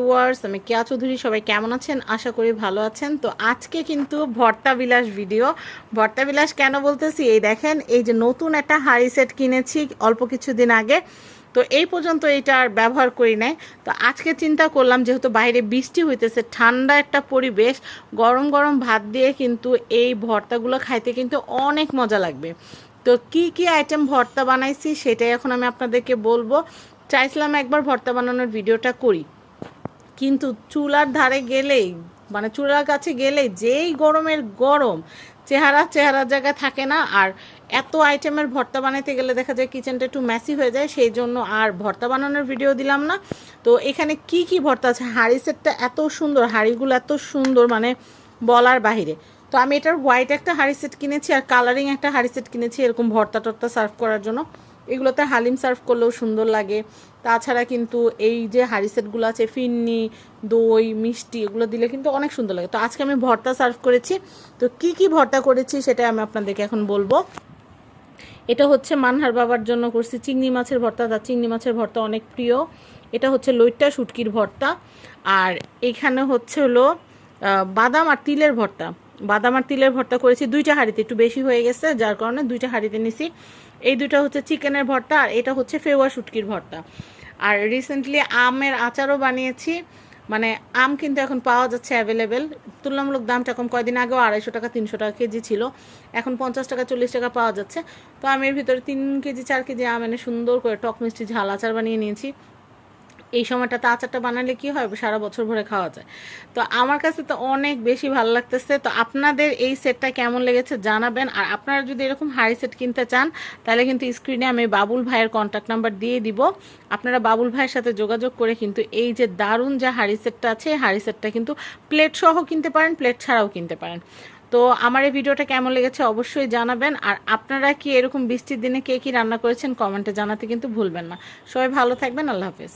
Viewers, আমি কেয়া চৌধুরী। সবাই কেমন আছেন? আশা করি ভালো আছেন। তো আজকে কিন্তু ভর্তা বিলাস ভিডিও। ভর্তা বিলাস কেন বলতেছি, এই দেখেন, এই যে নতুন একটা হাঁড়ি সেট কিনেছি অল্প কিছুদিন আগে। তো এই পর্যন্ত এটা আর ব্যবহার করি নাই। তো আজকে চিন্তা করলাম, যেহেতু বাইরে বৃষ্টি হইতেছে, ঠান্ডা একটা পরিবেশ, গরম গরম ভাত দিয়ে কিন্তু এই ভর্তাগুলো খাইতে কিন্তু অনেক মজা লাগবে। তো কি কি আইটেম ভর্তা বানাইছি সেটাই এখন আমি আপনাদেরকে বলবো। চাইছিলাম একবার ভর্তা বানানোর ভিডিওটা করি, কিন্তু চুলার ধারে গেলেই, মানে চুলার কাছে গেলেই যেই গরমের গরম, চেহারা জায়গায় থাকে না। আর এত আইটেমের ভর্তা বানাইতে গেলে দেখা যায় কিচেনটা একটু ম্যাসি হয়ে যায়, সেই জন্য আর ভর্তা বানানোর ভিডিও দিলাম না। তো এখানে কি কি ভর্তা আছে, হাঁড়ি সেটটা এত সুন্দর, হাঁড়িগুলো এত সুন্দর, মানে বলার বাহিরে। তো আমি এটার হোয়াইট একটা হাঁড়ি সেট কিনেছি আর কালারিং একটা হাঁড়ি সেট কিনেছি এরকম ভর্তা টর্তা সার্ভ করার জন্য। এগুলোতে হালিম সার্ভ করলেও সুন্দর লাগে। তাছাড়া কিন্তু এই যে হাঁড়ি সেটগুলো আছে, ফিন্নি, দই, মিষ্টি, এগুলো দিলে কিন্তু অনেক সুন্দর লাগে। তো আজকে আমি ভর্তা সার্ভ করেছি। তো কি কি ভর্তা করেছি সেটা আমি আপনাদেরকে এখন বলবো। এটা হচ্ছে মানহার বাবার জন্য করছি চিংড়ি মাছের ভর্তা, তার চিংড়ি মাছের ভর্তা অনেক প্রিয়। এটা হচ্ছে লইট্টা শুটকির ভর্তা। আর এখানে হচ্ছে হলো বাদাম আর তিলের ভর্তা। বাদাম আর তিলের ভর্তা করেছি দুইটা হাঁড়িতে, একটু বেশি হয়ে গেছে যার কারণে দুইটা হাঁড়িতে নিছি। এই দুইটা হচ্ছে চিকেনের ভর্তা আর এটা হচ্ছে ফেওয়া শুটকির ভর্তা। আর রিসেন্টলি আমের আচারও বানিয়েছি। মানে আম কিন্তু এখন পাওয়া যাচ্ছে অ্যাভেলেবেল, তুলনামূলক দামটা কম। কয়দিন আগেও 250 টাকা 300 টাকা কেজি ছিল, এখন 50 টাকা 40 টাকা পাওয়া যাচ্ছে। তো আমি এর ভিতরে 3 কেজি 4 কেজি আম এনে সুন্দর করে টক মিষ্টি ঝাল আচার বানিয়ে নিয়েছি। এই সময়টাতে আচারটা বানালে কি হয়, সারা বছর ভরে খাওয়া যায়। তো আমার কাছে তো অনেক বেশি ভালো লাগতেছে। তো আপনাদের এই সেটটা কেমন লেগেছে জানাবেন। আর আপনারা যদি এরকম হাঁড়ি সেট কিনতে চান, তাহলে কিন্তু স্ক্রিনে আমি বাবুল ভাইয়ের কন্ট্যাক্ট নাম্বার দিয়ে দিব। আপনারা বাবুল ভাইয়ের সাথে যোগাযোগ করে কিন্তু এই যে দারুণ যে হাঁড়ি সেটটা আছে, হাঁড়ি সেটটা কিন্তু প্লেট সহ কিনতে পারেন, প্লেট ছাড়াও কিনতে পারেন। তো আমার এই ভিডিওটা কেমন লেগেছে অবশ্যই জানাবেন। আর আপনারা কি এরকম বৃষ্টির দিনে কে কী রান্না করেছেন কমেন্টে জানাতে কিন্তু ভুলবেন না। সবাই ভালো থাকবেন। আল্লাহ হাফেজ।